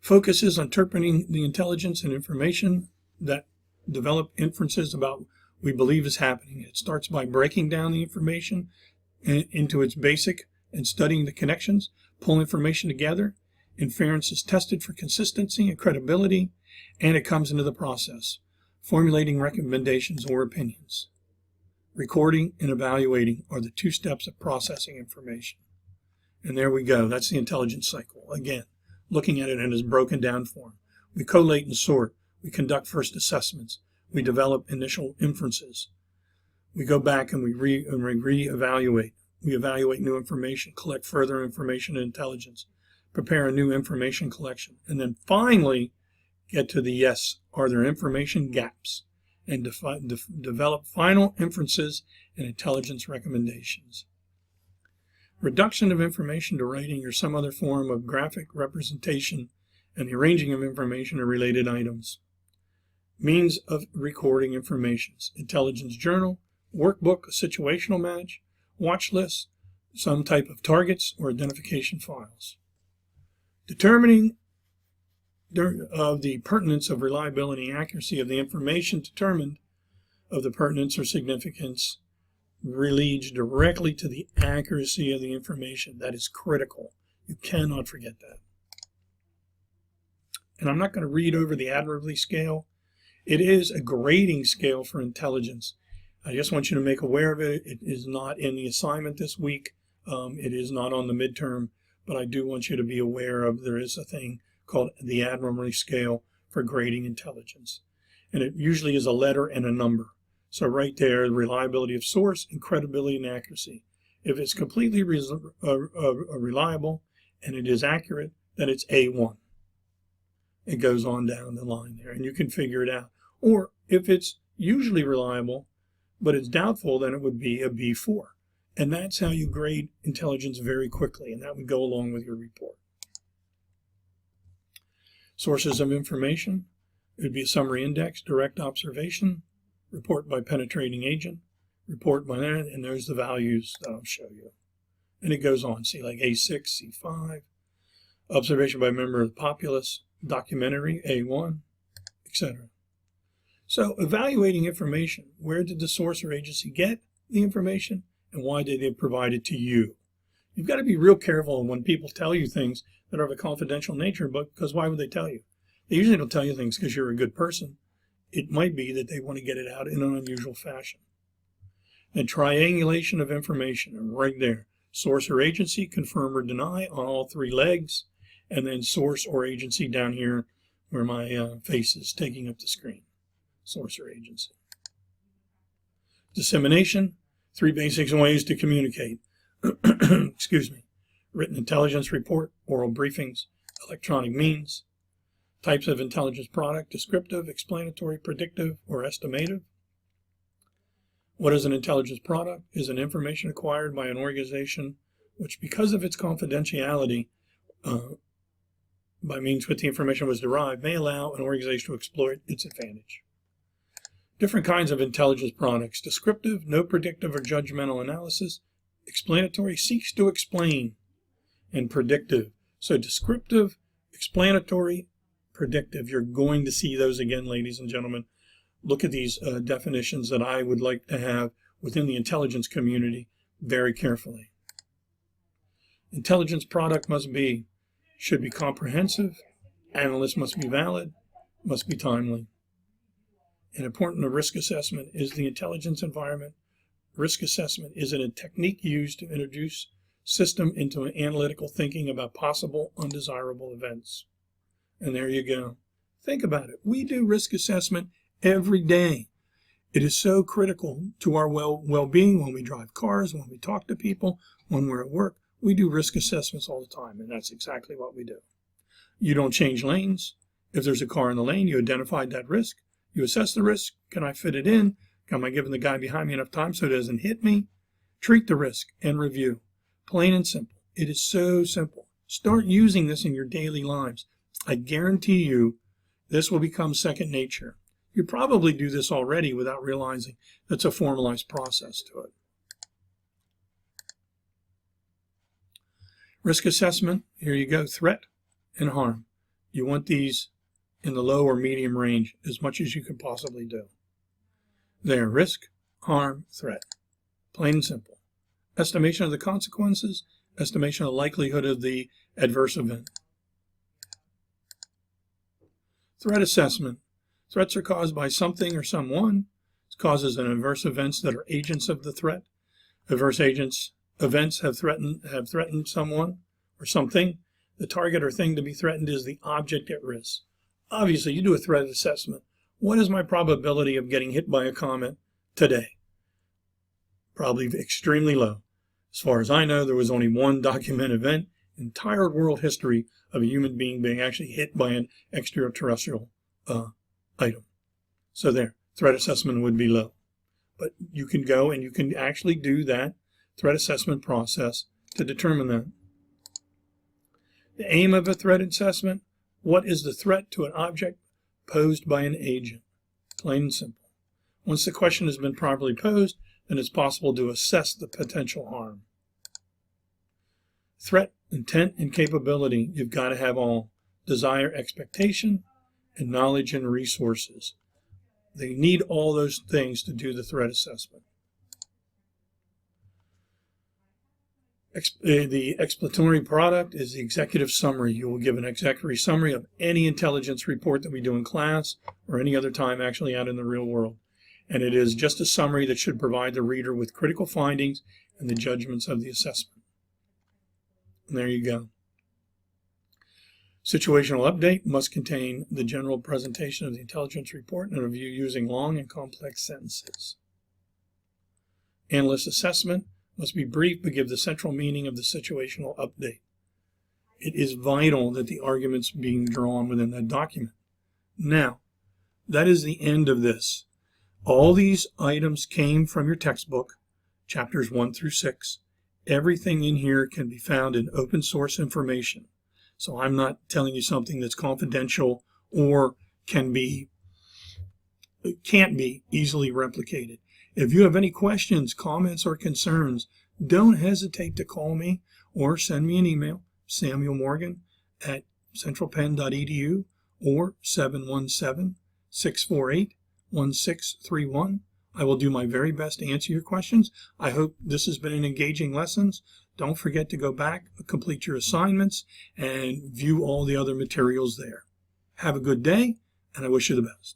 Focuses on interpreting the intelligence and information that develop inferences about we believe is happening. It starts by breaking down the information into its basic and studying the connections, pull information together. Inference is tested for consistency and credibility, and it comes into the process, formulating recommendations or opinions. Recording and evaluating are the two steps of processing information. And there we go. That's the intelligence cycle. Again, looking at it in its broken down form. We collate and sort. We conduct first assessments. We develop initial inferences. We go back and we re-evaluate. We evaluate new information, collect further information and intelligence, prepare a new information collection, and then finally get to the yes, are there information gaps, and develop final inferences and intelligence recommendations. Reduction of information to writing or some other form of graphic representation and the arranging of information or related items. Means of recording information: intelligence journal, workbook, a situational match, watch list, some type of targets or identification files. Determining of the pertinence of reliability and accuracy of the information determined of the pertinence or significance relates directly to the accuracy of the information. That is critical. You cannot forget that. And I'm not going to read over the admirably scale. It is a grading scale for intelligence. I just want you to make aware of it. It is not in the assignment this week. It is not on the midterm, but I do want you to be aware of there is a thing called the admirably scale for grading intelligence. And it usually is a letter and a number. So right there, the reliability of source and credibility and accuracy. If it's completely reliable and it is accurate, then it's A1. It goes on down the line there, and you can figure it out. Or if it's usually reliable, but it's doubtful, then it would be a B4. And that's how you grade intelligence very quickly, and that would go along with your report. Sources of information. It would be a summary index, direct observation, report by penetrating agent, report by that, and there's the values that I'll show you. And it goes on, see, like A6, C5, observation by member of the populace, documentary, A1, etc. So evaluating information, where did the source or agency get the information, and why did they provide it to you? You've got to be real careful when people tell you things that are of a confidential nature, because why would they tell you? They usually don't tell you things because you're a good person. It might be that they want to get it out in an unusual fashion. And triangulation of information, right there. Source or agency, confirm or deny on all three legs, and then source or agency down here where my face is taking up the screen. Source or agency. Dissemination, three basic ways to communicate. Excuse me. Written intelligence report, oral briefings, electronic means. Types of intelligence product: descriptive, explanatory, predictive, or estimative. What is an intelligence product? Is an information acquired by an organization which, because of its confidentiality, by means which the information was derived, may allow an organization to exploit its advantage. Different kinds of intelligence products: descriptive, no predictive or judgmental analysis; explanatory, seeks to explain; and predictive. So descriptive, explanatory, predictive. You're going to see those again, ladies and gentlemen. Look at these definitions that I would like to have within the intelligence community very carefully. Intelligence product should be comprehensive, analysts must be valid, must be timely. And important to risk assessment is the intelligence environment. Risk assessment is a technique used to introduce system into an analytical thinking about possible undesirable events. And there you go. Think about it. We do risk assessment every day. It is so critical to our well-being when we drive cars, when we talk to people, when we're at work. We do risk assessments all the time, and that's exactly what we do. You don't change lanes. If there's a car in the lane, you identified that risk. You assess the risk. Can I fit it in? Am I giving the guy behind me enough time so it doesn't hit me? Treat the risk and review. Plain and simple. It is so simple. Start using this in your daily lives. I guarantee you this will become second nature. You probably do this already without realizing that's a formalized process to it. Risk assessment, here you go, threat and harm. You want these in the low or medium range as much as you can possibly do. They're risk, harm, threat. Plain and simple. Estimation of the consequences, estimation of the likelihood of the adverse event. Threat assessment. Threats are caused by something or someone. It causes an adverse events that are agents of the threat. Adverse events have threatened someone or something. The target or thing to be threatened is the object at risk. Obviously, you do a threat assessment. What is my probability of getting hit by a comet today? Probably extremely low. As far as I know, there was only one documented event in entire world history of a human being being actually hit by an extraterrestrial item. So there, threat assessment would be low. But you can go and you can actually do that threat assessment process to determine that. The aim of a threat assessment: what is the threat to an object posed by an agent? Plain and simple. Once the question has been properly posed, then it's possible to assess the potential harm. Threat, intent, and capability, you've got to have all. Desire, expectation, and knowledge and resources. They need all those things to do the threat assessment. The explanatory product is the executive summary. You will give an executive summary of any intelligence report that we do in class or any other time actually out in the real world. And it is just a summary that should provide the reader with critical findings and the judgments of the assessment. And there you go. Situational update must contain the general presentation of the intelligence report and a review using long and complex sentences. Analyst assessment must be brief but give the central meaning of the situational update. It is vital that the arguments being drawn within that document. Now, that is the end of this. All these items came from your textbook, chapters 1 through 6. Everything in here can be found in open source information. So I'm not telling you something that's confidential or can't be easily replicated. If you have any questions, comments, or concerns, don't hesitate to call me or send me an email, samuelmorgan@centralpenn.edu or 717-648-1631. I will do my very best to answer your questions. I hope this has been an engaging lesson. Don't forget to go back, complete your assignments, and view all the other materials there. Have a good day, and I wish you the best.